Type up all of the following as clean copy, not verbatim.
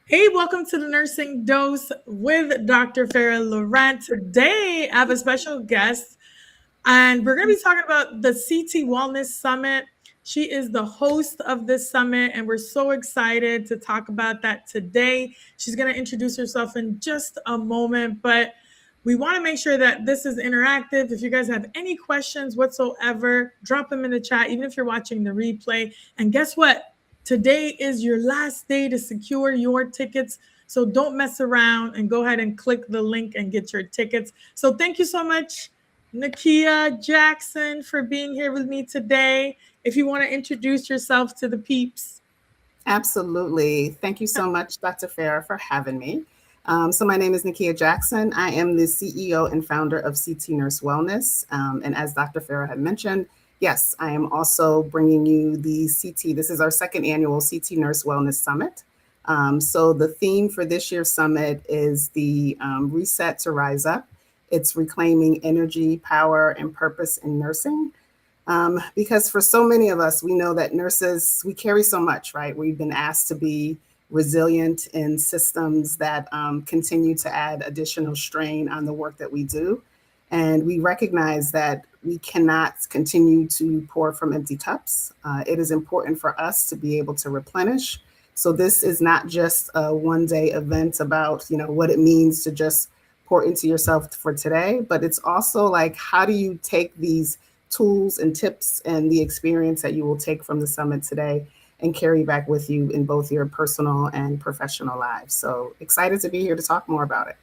Hey, welcome to the Nursing Dose with Dr. Farah Laurent. Today, I have a special guest, and we're going to be talking about the CT Wellness Summit. She is the host of this summit, and we're so excited to talk about that today. She's going to introduce herself in just a moment, but we want to make sure that this is interactive. If you guys have any questions whatsoever, drop them in the chat, even if you're watching the replay. And guess what? Today is your last day to secure your tickets. So don't mess around and go ahead and click the link and get your tickets. So thank you so much, Nickia Jackson, for being here with me today. If you want to introduce yourself to the peeps. Absolutely. Thank you so much, Dr. Farah, for having me. So my name is Nickia Jackson. I am the CEO and founder of CT Nurse Wellness. And as Dr. Farah had mentioned, yes, I am also bringing you the CT. This is our second annual CT Nurse Wellness Summit. So the theme for this year's summit is the Reset to Rise Up. It's reclaiming energy, power, and purpose in nursing. Because for so many of us, we know that nurses, we carry so much, right? We've been asked to be resilient in systems that continue to add additional strain on the work that we do. And we recognize that we cannot continue to pour from empty cups. It is important for us to be able to replenish. So this is not just a one-day event about, what it means to just pour into yourself for today, but it's also like, how do you take these tools and tips and the experience that you will take from the summit today and carry back with you in both your personal and professional lives. So excited to be here to talk more about it.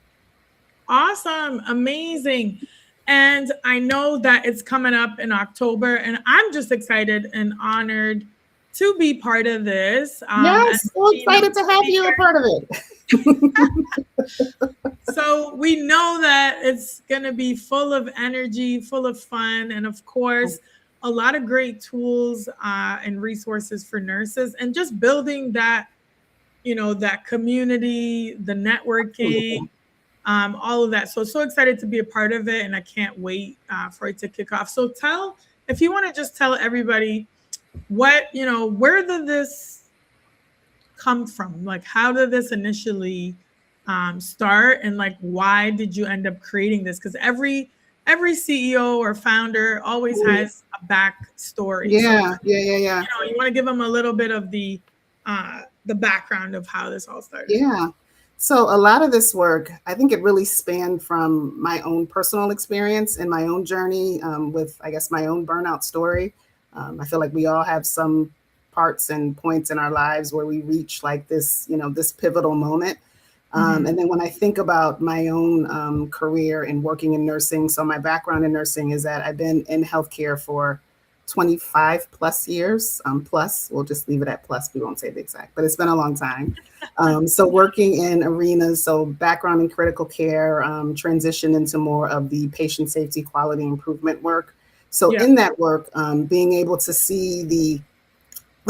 Awesome. Amazing. And I know that it's coming up in October, and I'm just excited and honored to be part of this. Yes, so excited to have you a part of it. So we know that it's going to be full of energy, full of fun, and of course, a lot of great tools and resources for nurses, and just building that, that community, the networking, all of that. So excited to be a part of it, and I can't wait for it to kick off. So if you want to just tell everybody what, where did this come from? Like, how did this initially start, and like, why did you end up creating this? Because every CEO or founder always has a backstory. Yeah. You want to give them a little bit of the background of how this all started. Yeah. So a lot of this work, I think it really spanned from my own personal experience and my own journey with, I guess, my own burnout story. I feel like we all have some parts and points in our lives where we reach like this, this pivotal moment. And then when I think about my own career and working in nursing, so my background in nursing is that I've been in healthcare for 25 plus years, plus, we'll just leave it at plus, we won't say the exact, but it's been a long time. So working in arenas, so background in critical care, transition into more of the patient safety quality improvement work. So in that work, being able to see the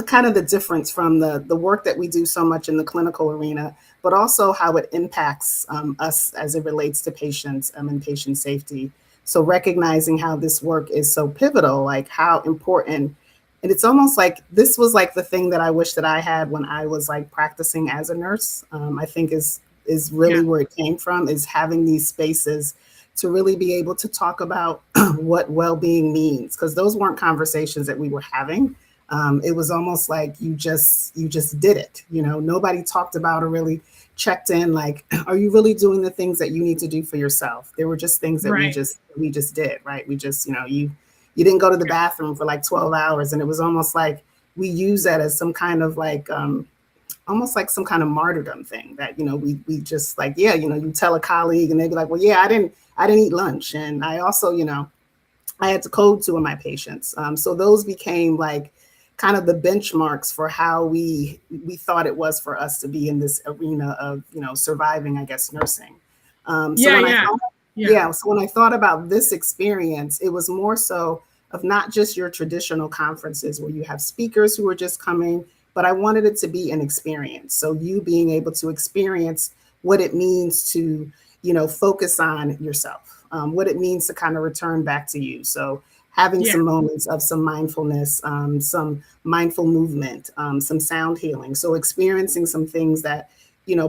kind of the difference from the work that we do so much in the clinical arena, but also how it impacts us as it relates to patients and patient safety. So recognizing how this work is so pivotal, like how important, and it's almost like this was like the thing that I wish that I had when I was like practicing as a nurse. I think is really where it came from, is having these spaces to really be able to talk about what well-being means, because those weren't conversations that we were having. It was almost like you just did it. Nobody talked about or really checked in, like, are you really doing the things that you need to do for yourself? There were just things that we just did, right? We just, you didn't go to the bathroom for like 12 hours. And it was almost like we use that as some kind of like, almost like some kind of martyrdom thing that, we just like, you tell a colleague and they'd be like, well, I didn't eat lunch. And I also, I had to code 2 of my patients. So those became like kind of the benchmarks for how we thought it was for us to be in this arena of, surviving, I guess, nursing. So when I thought about this experience, it was more so of not just your traditional conferences where you have speakers who are just coming, but I wanted it to be an experience. So you being able to experience what it means to, focus on yourself, what it means to kind of return back to you. So having some moments of some mindfulness, some mindful movement, some sound healing. So experiencing some things that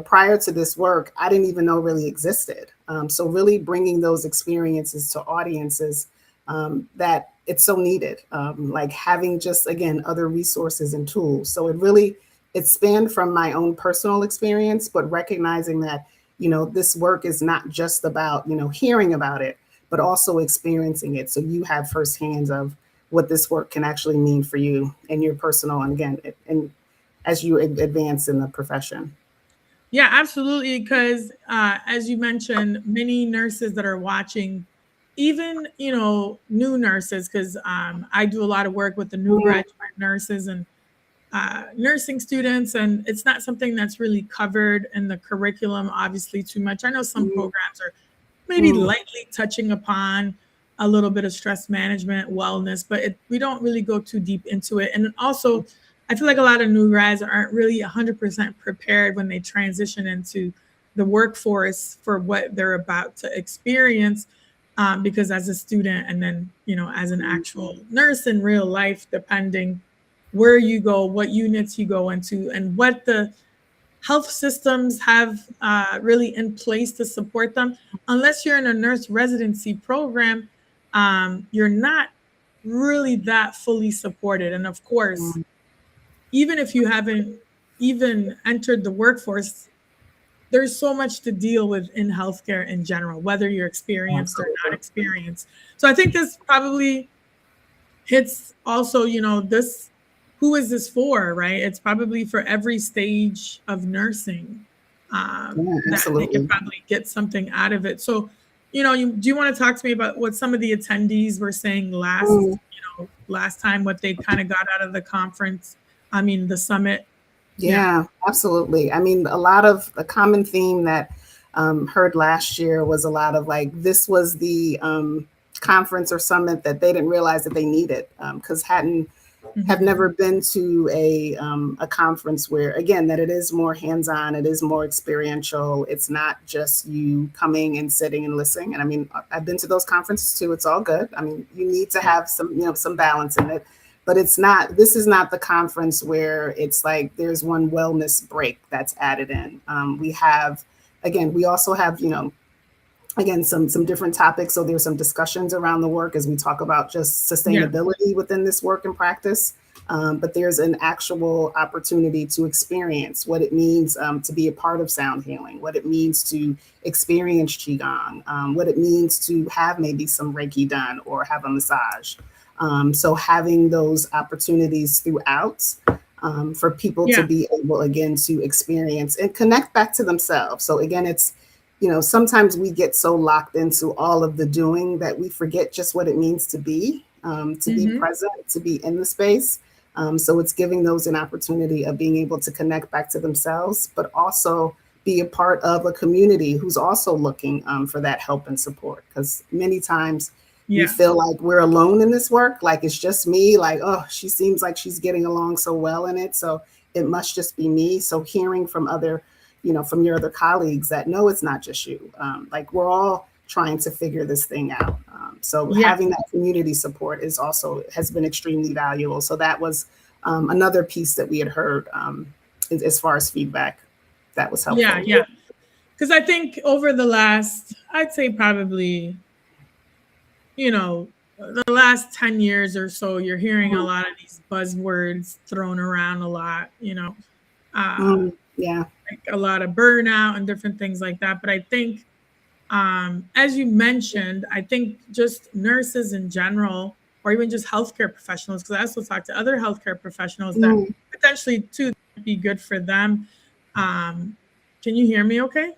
prior to this work, I didn't even know really existed. So really bringing those experiences to audiences that it's so needed, like having just, again, other resources and tools. So it spanned from my own personal experience, but recognizing that, this work is not just about, hearing about it, but also experiencing it. So you have firsthand of what this work can actually mean for you and your personal, and again, and as you advance in the profession. Yeah, absolutely. Because as you mentioned, many nurses that are watching, even new nurses, because I do a lot of work with the new Mhm. graduate nurses and nursing students, and it's not something that's really covered in the curriculum, obviously, too much. I know some Mhm. programs are maybe Mhm. lightly touching upon a little bit of stress management, wellness, but we don't really go too deep into it. And also, I feel like a lot of new grads aren't really 100% prepared when they transition into the workforce for what they're about to experience. Because as a student, and then, as an actual nurse in real life, depending where you go, what units you go into, and what the health systems have really in place to support them. Unless you're in a nurse residency program, you're not really that fully supported. And of course, Mhm. even if you haven't even entered the workforce, there's so much to deal with in healthcare in general, whether you're experienced or not Absolutely. experienced. So I think this probably hits also, this, who is this for, right? It's probably for every stage of nursing, Yeah, that they can absolutely. probably get something out of it. So, do you want to talk to me about what some of the attendees were saying Mm. last time, what they kind of got out of the conference? I mean, the summit. Yeah. Yeah, absolutely. I mean, a lot of the common theme that heard last year was a lot of like, this was the conference or summit that they didn't realize that they needed, because hadn't have Mhm. never been to a conference where, again, that it is more hands-on, it is more experiential. It's not just you coming and sitting and listening. And I mean, I've been to those conferences too. It's all good. I mean, you need to Yeah. have some balance in it, but this is not the conference where it's like there's one wellness break that's added in. We also have, again, some different topics. So there's some discussions around the work as we talk about just Yeah. sustainability within this work and practice. But there's an actual opportunity to experience what it means to be a part of sound healing, what it means to experience qigong, what it means to have maybe some Reiki done or have a massage. So having those opportunities throughout, for people to Yeah. be able, again, to experience and connect back to themselves. So again, it's, sometimes we get so locked into all of the doing that we forget just what it means to be Hmm. present, to be in the space. So it's giving those an opportunity of being able to connect back to themselves, but also be a part of a community who's also looking for that help and support. Because many times we Yeah. feel like we're alone in this work, like it's just me, like, oh, she seems like she's getting along so well in it, so it must just be me. So hearing from from your other colleagues that no, it's not just you. Like we're all trying to figure this thing out. So Yeah. having that community support has been extremely valuable. So that was another piece that we had heard as far as feedback that was Yeah. helpful. Yeah. Because I think over the last, I'd say probably, the last 10 years or so, you're hearing a Mhm. lot of these buzzwords thrown around a lot, Mhm. Yeah. like a lot of burnout and different things like that. But I think, as you mentioned, I think just nurses in general, or even just healthcare professionals, because I also talk to other healthcare professionals that Mhm. potentially too be good for them. Um, can you hear me okay?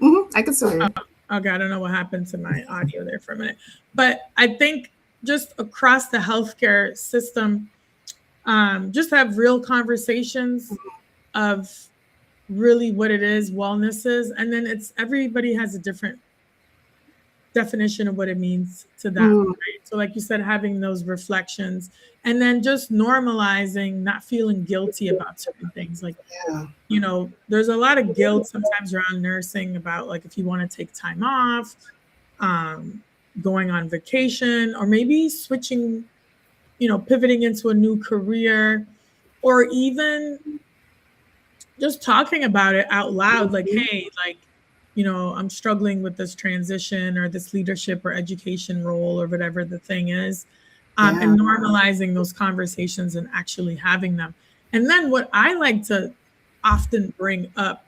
Mhm. I can still hear you. Okay, I don't know what happened to my audio there for a minute. But I think just across the healthcare system, just have real conversations of really what it is, wellness is. And then it's everybody has a different definition of what it means to them, Mhm. right? So, like you said, having those reflections and then just normalizing not feeling guilty about certain things. Like, Yeah. there's a lot of guilt sometimes around nursing about like if you want to take time off, um, going on vacation, or maybe switching, pivoting into a new career, or even, just talking about it out loud, like, Mhm. hey, like, I'm struggling with this transition or this leadership or education role or whatever the thing is, Yeah. and normalizing those conversations and actually having them. And then what I like to often bring up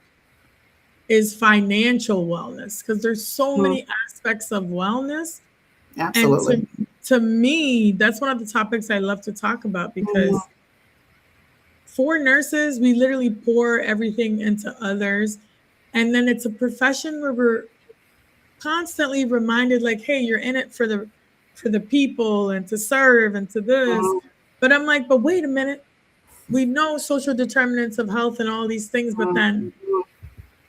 is financial wellness, because there's so Mhm. many aspects of wellness. And Absolutely. to me, that's one of the topics I love to talk about, Mhm. because for nurses, we literally pour everything into others. And then it's a profession where we're constantly reminded, like, hey, you're in it for the people and to serve and to this. Mhm. But I'm like, but wait a minute. We know social determinants of health and all these things, but then Mhm.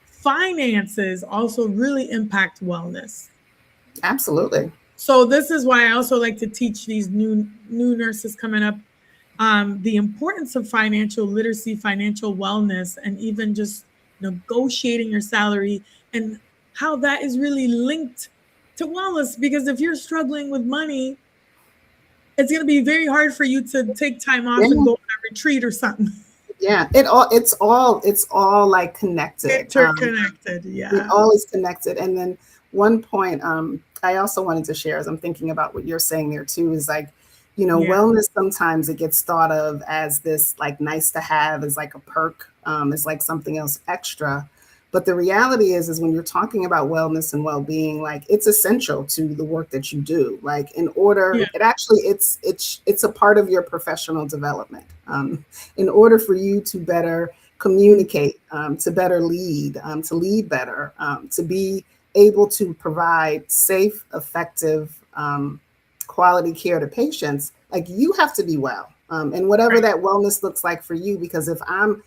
finances also really impact wellness. Absolutely. So this is why I also like to teach these new nurses coming up, the importance of financial literacy, financial wellness, and even just negotiating your salary, and how that is really linked to wellness. Because if you're struggling with money, it's going to be very hard for you to take time off and Yeah. go on a retreat or something. Yeah. It's all like connected. Interconnected, It yeah. all is connected. And then one point I also wanted to share, as I'm thinking about what you're saying there too, is like, Yeah. wellness, sometimes it gets thought of as this like nice to have, as like a perk, as like something else extra. But the reality is when you're talking about wellness and well-being, like it's essential to the work that you do. Like in order, Yeah. it actually it's a part of your professional development. In order for you to better communicate, to better lead, to lead better, to be able to provide safe, effective, quality care to patients, like you have to be well. And whatever Right. that wellness looks like for you, because if I'm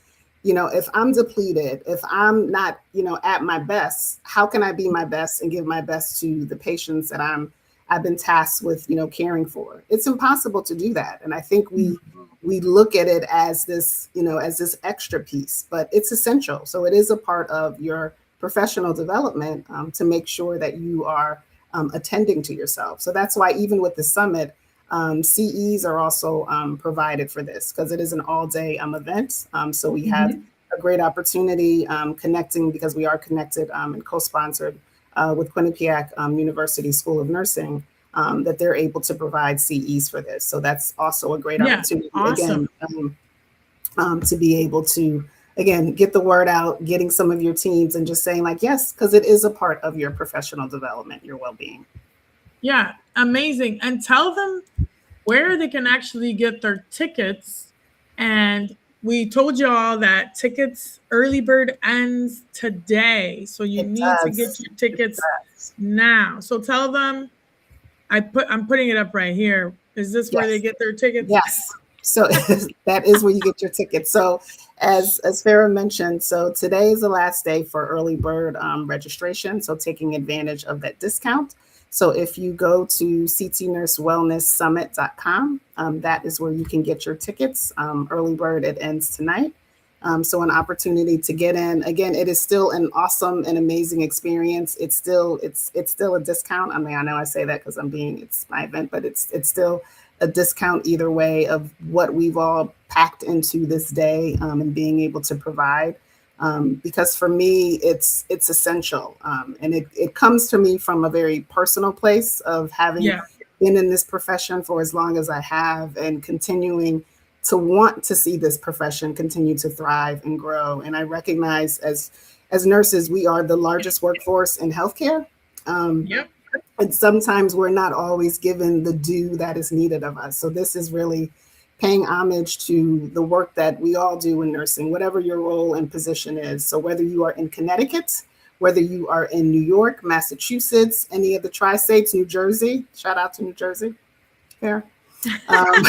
depleted, if I'm not, at my best, how can I be my best and give my best to the patients that I've been tasked with, caring for? It's impossible to do that. And I think we look at it as this, as this extra piece, but it's essential. So it is a part of your professional development, to make sure that you are attending to yourself. So that's why even with the summit, CEs are also provided for this, because it is an all-day event. So we have Mhm. a great opportunity connecting, because we are connected and co-sponsored with Quinnipiac University School of Nursing, that they're able to provide CEs for this. So that's also a great Yeah. opportunity, Awesome. again, to be able to, again, get the word out, getting some of your teams and just saying like, yes, because it is a part of your professional development, your well-being. Yeah. Amazing. And tell them where they can actually get their tickets. And we told you all that tickets early bird ends today. So you It need to get does. your It tickets does. now. So tell them, I'm putting it up right here. Is this where they Yes. get their tickets? Yes. So that is where you get your tickets. So as Farah mentioned, so today is the last day for early bird registration. So taking advantage of that discount. So if you go to ctnursewellnesssummit.com, that is where you can get your tickets. Early bird, it ends tonight. So an opportunity to get in. Again, it is still an awesome and amazing experience. It's still a discount. I mean, I know I say that because it's my event, but it's still a discount either way of what we've all packed into this day, and being able to provide. Because for me, it's essential, and it comes to me from a very personal place of having Yeah. been in this profession for as long as I have, and continuing to want to see this profession continue to thrive and grow. And I recognize as nurses, we are the largest workforce in healthcare. Um, Yep. and sometimes we're not always given the due that is needed of us. So this is really paying homage to the work that we all do in nursing, whatever your role and position is. So whether you are in Connecticut, whether you are in New York, Massachusetts, any of the tri-states, New Jersey, shout out to New Jersey, there, um,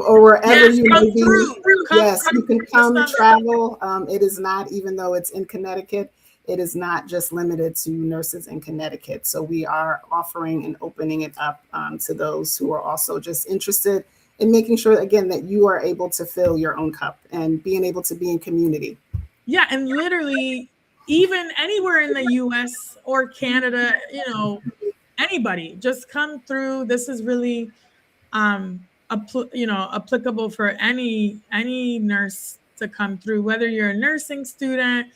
or wherever Yes. you Come may be. through. Yes, Come you can through the come summit. travel. It is not, even though it's in Connecticut, it is not just limited to nurses in Connecticut. So we are offering and opening it up to those who are also just interested in making sure, again, that you are able to fill your own cup and being able to be in community. Yeah, and literally, even anywhere in the US or Canada, anybody, just come through. This is really applicable for any nurse to come through, whether you're a nursing student,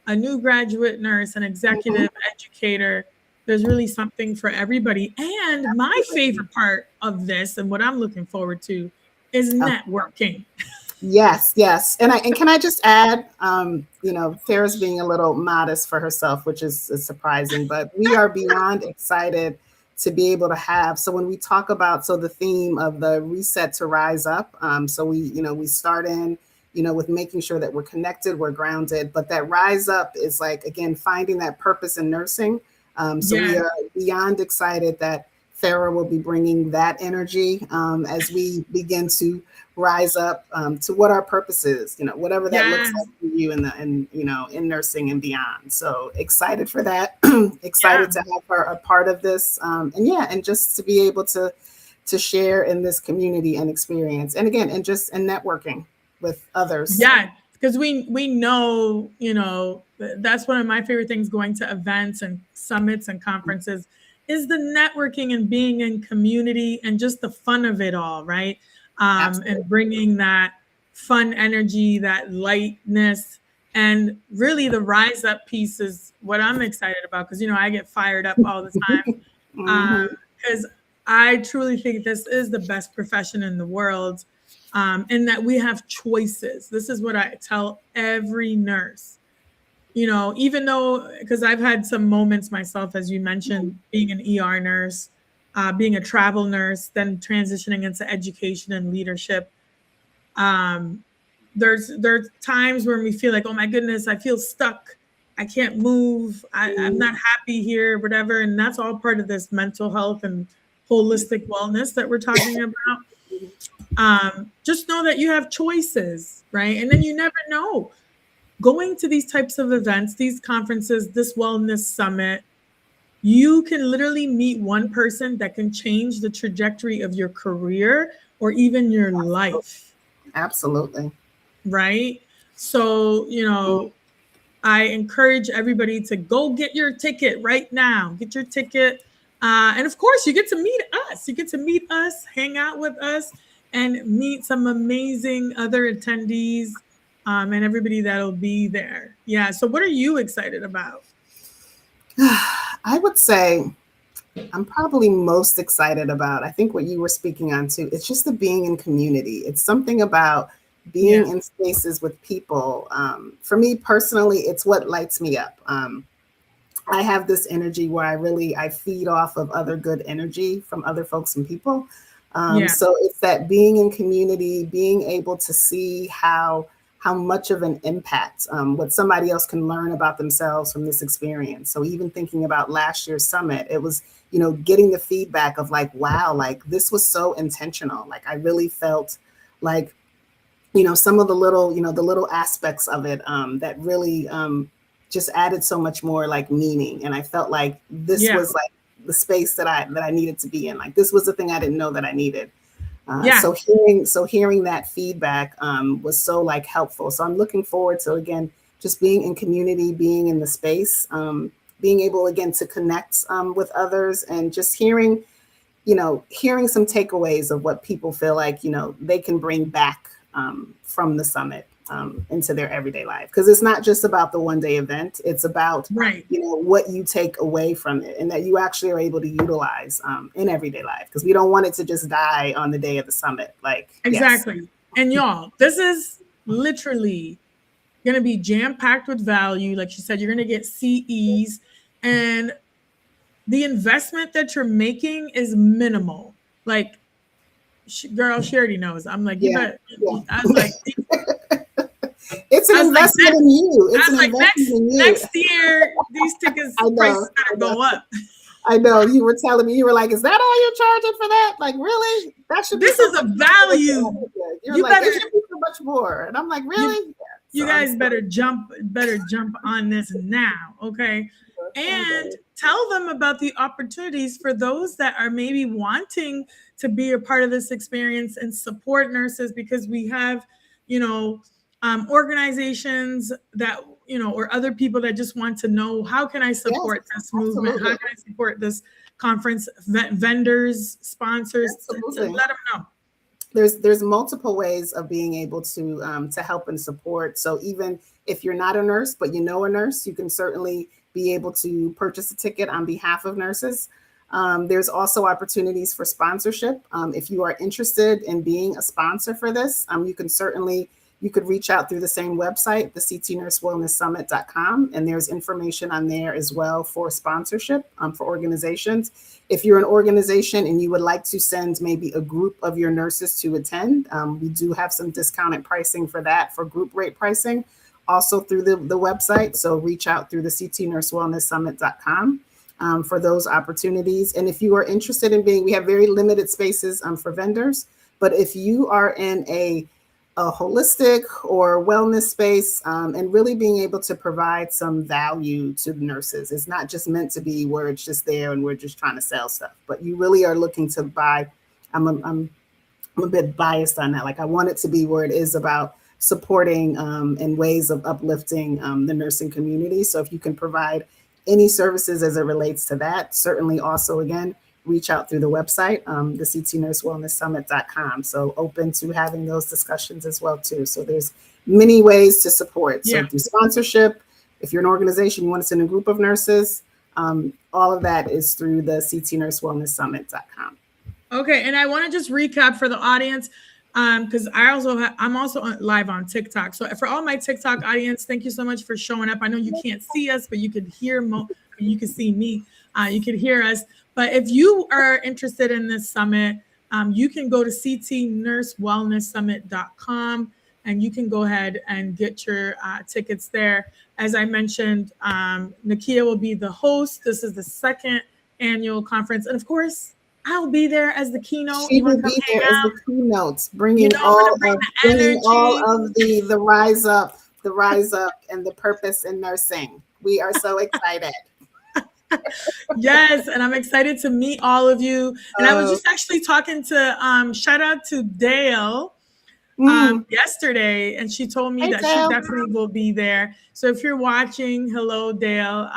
a new graduate nurse, an executive educator. There's really something for everybody. And my favorite part of this and what I'm looking forward to is Oh, networking. yes, yes. And can I just add, Farrah's being a little modest for herself, which is surprising, but we are beyond excited to be able to have. So when we talk about, so the theme of the reset to rise up, so we start in, with making sure that we're connected, we're grounded, but that rise up is like, again, finding that purpose in nursing. So we Yes. are beyond excited that Farrah will be bringing that energy as we begin to rise up to what our purpose is, whatever that looks Yes. like for you in nursing and beyond. So excited for that. Yeah. Excited to have her a part of this. And just to be able to share in this community and experience. And again, and networking with others. Yeah, because we know, that's one of my favorite things going to events and summits and conferences is the networking and being in community and just the fun of it all, right? And bringing that fun energy, that lightness, and really the rise up piece is what I'm excited about because I get fired up all the time because I truly think this is the best profession in the world. And that we have choices. This is what I tell every nurse. Even though, because I've had some moments myself, as you mentioned, being an ER nurse, being a travel nurse, then transitioning into education and leadership. There's times when we feel like, oh my goodness, I feel stuck. I can't move. I'm not happy here, whatever. And that's all part of this mental health and holistic wellness that we're talking about. Just know that you have choices, right? And then you never know. Going to these types of events, these conferences, this wellness summit, you can literally meet one person that can change the trajectory of your career or even your life. Absolutely. Right? So, I encourage everybody to go get your ticket right now. Get your ticket. And of course, you get to meet us. You get to meet us, hang out with us, and meet some amazing other attendees and everybody that'll be there. Yeah. So, what are you excited about? I would say I'm probably most excited about, I think what you were speaking on too, it's just the being in community. It's something about being in spaces with people. For me personally, it's what lights me up. I have this energy where I feed off of other good energy from other folks and people. So it's that being in community, being able to see how much of an impact what somebody else can learn about themselves from this experience. So even thinking about last year's summit, it was, getting the feedback of like, wow, like this was so intentional. Like I really felt like, some of the little aspects of it that really just added so much more like meaning. And I felt like this was like the space that I needed to be in. Like this was the thing I didn't know that I needed. So hearing that feedback was so like helpful. So I'm looking forward to, again, just being in community, being in the space, being able again to connect with others and just hearing some takeaways of what people feel like, they can bring back from the summit into their everyday life. Because it's not just about the one-day event. It's about, what you take away from it and that you actually are able to utilize in everyday life. Because we don't want it to just die on the day of the summit. Like exactly. Yes. And y'all, this is literally going to be jam-packed with value. Like she said, you're going to get CEs. And the investment that you're making is minimal. Like, girl, she already knows. I'm like, you better. I was like, it's an investment in you. It's an investment in you. Next year, these tickets prices gotta go up. I know. You were telling me, you were like, is that all you're charging for that? Like, really? That should be. This is a value. You're like, better, it should be so much more. And I'm like, really? You guys better jump on this now, okay? And tell them about the opportunities for those that are maybe wanting to be a part of this experience and support nurses, because we have, organizations that, or other people that just want to know, how can I support this movement? How can I support this conference? Vendors, sponsors, let them know. there's multiple ways of being able to help and support. So even if you're not a nurse, but you know a nurse, you can certainly be able to purchase a ticket on behalf of nurses. There's also opportunities for sponsorship. If you are interested in being a sponsor for this, you could reach out through the same website, the ctnursewellnesssummit.com, and there's information on there as well for sponsorship for organizations. If you're an organization and you would like to send maybe a group of your nurses to attend, we do have some discounted pricing for that, for group rate pricing, also through the website. So reach out through the ctnursewellnesssummit.com. For those opportunities. And if you are interested in we have very limited spaces for vendors, but if you are in a holistic or wellness space and really being able to provide some value to the nurses, it's not just meant to be where it's just there and we're just trying to sell stuff, but you really are looking to buy. I'm a bit biased on that. Like I want it to be where it is about supporting and ways of uplifting the nursing community. So if you can provide any services as it relates to that, certainly also, again, reach out through the website, the ctnursewellnesssummit.com. So open to having those discussions as well, too. So there's many ways to support. So through sponsorship, if you're an organization, you want to send a group of nurses, all of that is through the ctnursewellnesssummit.com. Okay, and I want to just recap for the audience, because I'm also live on TikTok. So for all my TikTok audience, thank you so much for showing up. I know you can't see us, but you could hear you can see me. You could hear us. But if you are interested in this summit, you can go to ctnursewellnesssummit.com and you can go ahead and get your tickets there. As I mentioned, Nickia will be the host. This is the second annual conference, and of course, I'll be there as the keynote. She will be there as the keynote, bringing all of the rise up, and the purpose in nursing. We are so excited. Yes, and I'm excited to meet all of you. And I was just actually talking to shout out to Dale yesterday, and she told me that Dale. She definitely will be there. So if you're watching, hello, Dale.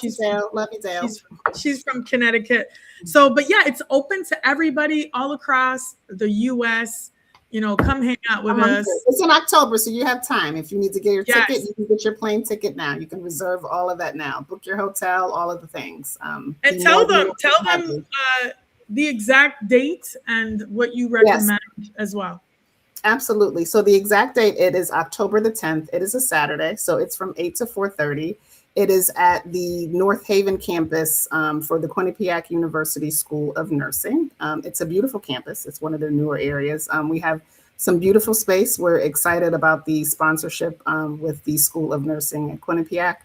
She's Dale. Love you, Dale. She's from Connecticut. So, but yeah, it's open to everybody all across the US. You know, come hang out with us. It's in October, so you have time. If you need to get your ticket, you can get your plane ticket now. You can reserve all of that now. Book your hotel, all of the things. And tell them the exact date and what you recommend as well. Absolutely. So the exact date, it is October the 10th. It is a Saturday, so it's from 8 to 4:30. It is at the North Haven campus for the Quinnipiac University School of Nursing. It's a beautiful campus. It's one of their newer areas. We have some beautiful space. We're excited about the sponsorship with the School of Nursing at Quinnipiac.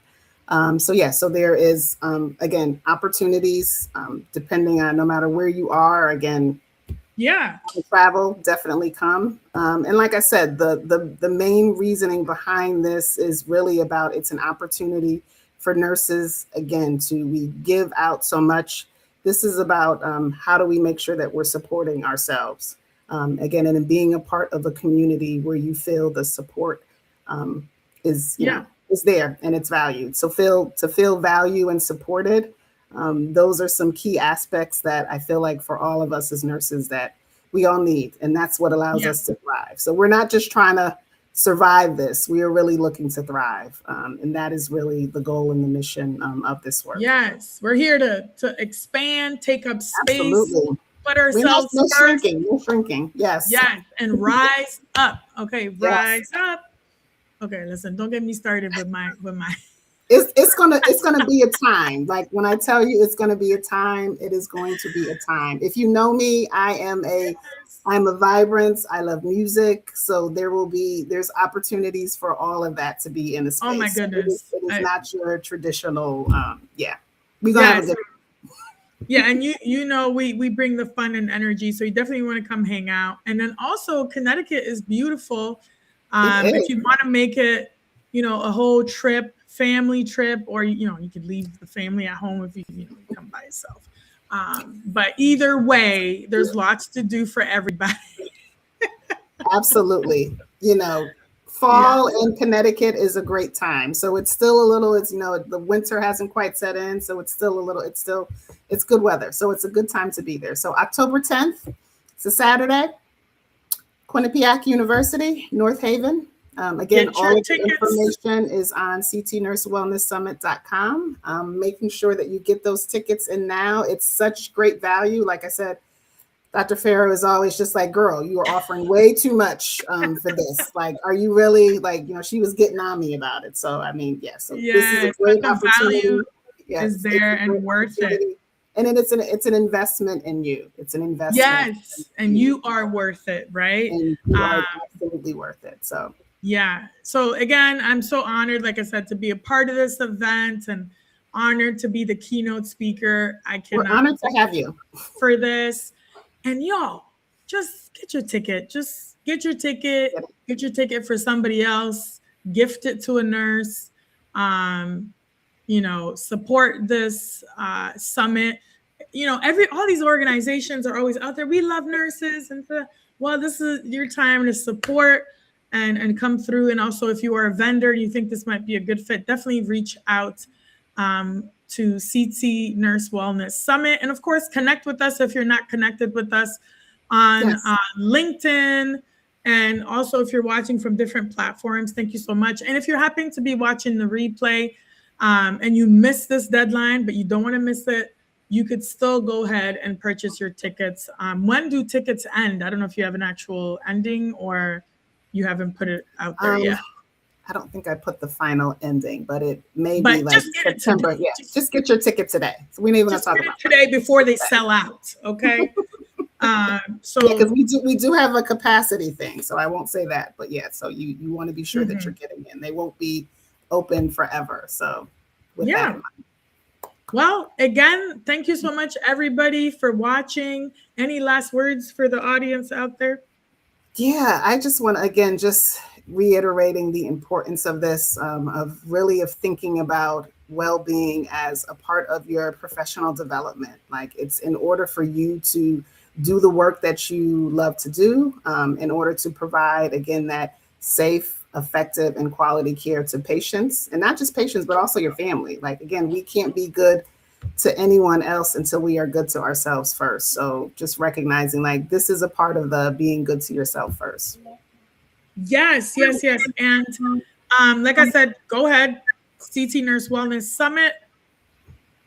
So there is, again, opportunities depending on no matter where you are, again, travel, definitely come. And like I said, the main reasoning behind this is really about it's an opportunity for nurses, again, we give out so much. This is about how do we make sure that we're supporting ourselves, again, and being a part of a community where you feel the support is there and it's valued. So to feel value and supported, those are some key aspects that I feel like for all of us as nurses that we all need, and that's what allows us to thrive. So we're not just trying to survive this. We are really looking to thrive. And that is really the goal and the mission of this work. Yes, we're here to expand, take up space, put ourselves first. We're shrinking. Yes. Yes, and rise up. Okay, rise up. Okay, listen, don't get me started with my It's gonna be a time. Like when I tell you it's gonna be a time, it is going to be a time. If you know me, I'm a vibrance. I love music. So there's opportunities for all of that to be in a space. Oh my goodness. It is not your traditional, we're gonna have a good. Yeah, and you know we bring the fun and energy, so you definitely want to come hang out. And then also Connecticut is beautiful. If you want to make it, a whole trip, family trip, or you could leave the family at home if you come by yourself. But either way, there's lots to do for everybody. Absolutely. Fall in Connecticut is a great time. So it's still a little, the winter hasn't quite set in. So it's good weather. So it's a good time to be there. So October 10th, it's a Saturday. Quinnipiac University, North Haven. Again, Get your all of the tickets. information is on ctnursewellnesssummit.com. Making sure that you get those tickets in now. It's such great value. Like I said, Dr. Farrow is always just like, girl, you are offering way too much for this. Like, are you really, like, she was getting on me about it. So, I mean, yeah, so this is a Yes, but great the value opportunity. is Yes, it's there a great and worth it. opportunity. And then it's an investment in you. It's an investment in Yes, and you. you are worth it, right? And you Um, are absolutely worth it. So, yeah. So again, I'm so honored, like I said, to be a part of this event and honored to be the keynote speaker. I we're cannot honored to have you. for this. And y'all, just get your ticket. Just get your ticket. Get your ticket for somebody else. Gift it to a nurse. Um, support this summit. All these organizations are always out there. We love nurses, and well, this is your time to support and come through. And also, if you are a vendor, you think this might be a good fit, definitely reach out to CT Nurse Wellness Summit, and of course, connect with us if you're not connected with us on Yes. LinkedIn. And also, if you're watching from different platforms, thank you so much. And if you're happening to be watching the replay, and you missed this deadline, but you don't want to miss it, you could still go ahead and purchase your tickets. When do tickets end? I don't know if you have an actual ending or you haven't put it out there yet. I don't think I put the final ending, but it may But be like just get it September. today. Yeah, just get your ticket today. So we ain't even gonna talk about today before they sell out. Okay. So because we do have a capacity thing, so I won't say that, but yeah. So you want to be sure that you're getting in. They won't be open forever. So with that in mind. Well, again, thank you so much, everybody, for watching. Any last words for the audience out there? Yeah, I just want to, again, just reiterating the importance of this, of thinking about well-being as a part of your professional development. Like, it's in order for you to do the work that you love to do, in order to provide, again, that safe, effective, and quality care to patients, and not just patients, but also your family. Like, again, we can't be good to anyone else until we are good to ourselves first. So just recognizing, like, this is a part of the being good to yourself first. Yes. And like I said, go ahead. CT Nurse Wellness Summit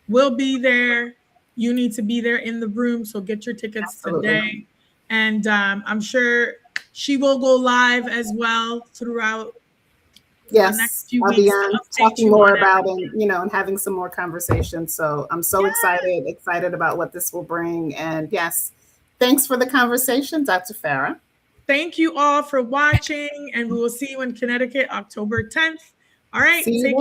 will be there. You need to be there in the room. So get your tickets today. And I'm sure she will go live as well throughout the next few I'll weeks. be on talking more about it, and having some more conversations. So I'm so excited about what this will bring. And yes, thanks for the conversation, Dr. Farah. Thank you all for watching, and we will see you in Connecticut October 10th. All right. See you there.